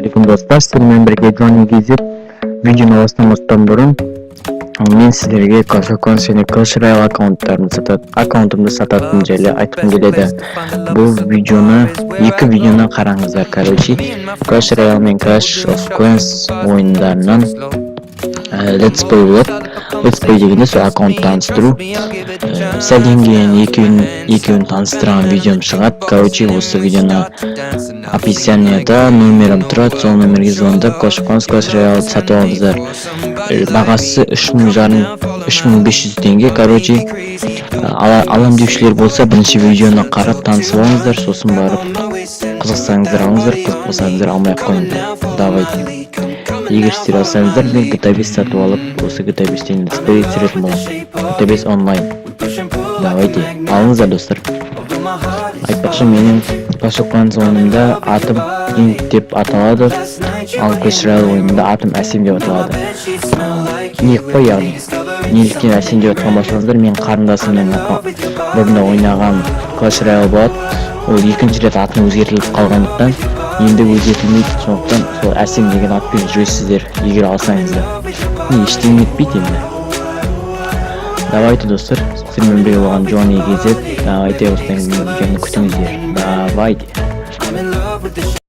алейкум достар, сіздермен бірге Johnny KZ видеоны бастамастан бұрын мен сіздерге Clash of Clans және Clash Royale аккаунтымды сататын жайлы айтқым келеді. Бұл екі видеоны қараңыздар. Короче, Clash Royale мен Clash of Clans ойындарынан Let's Play болады. Let's Play дегенде сол аккаунт таныстыру. Сәлден кейін екеуін таныстырған видеом шығады. Короче, осы видеоны описанияда номерім тұрады, сол номерге звондап Clash of Clans Clash Royale сатып алыңыздар. Бағасы 3500 теңге. Короче, алам деушілер болса, бірінші видеоны қарап танысып алыңыздар, сосын барып қызықсаңыздар алыңыздар, қызықпасаңыздар алмай ақ қойыңыздар. Давайте. Егер сіздер алсаңыздар, мен GTA 5 сатып алып, осы GTA 5-тен Let's Play түсіретін боламын. GTA 5 онлайн. Давайте, алыңыздар достар. Айтпақшы, менің Clash of Clans ойынында атым King деп аталады, ал Clash Royale ойынында атым Әсем деп аталады. Неғып қой, яғни неліктен Әсем деп атқан болсаңыздар, мен қарындасыммен бұрында ойнаған Clash Royale болады. Ол екінші рет атын өзгертіліп қалғандықтан енді өзгертілмейді, сондықтан сол Әсем деген атпен жүресіздер, егер алсаңыздар. Ештеңе етпейді енді. Давайте достар, сіздермен бірге болған Johnny KZ. Давайте осылай видеоны күтіңіздер. Давайте.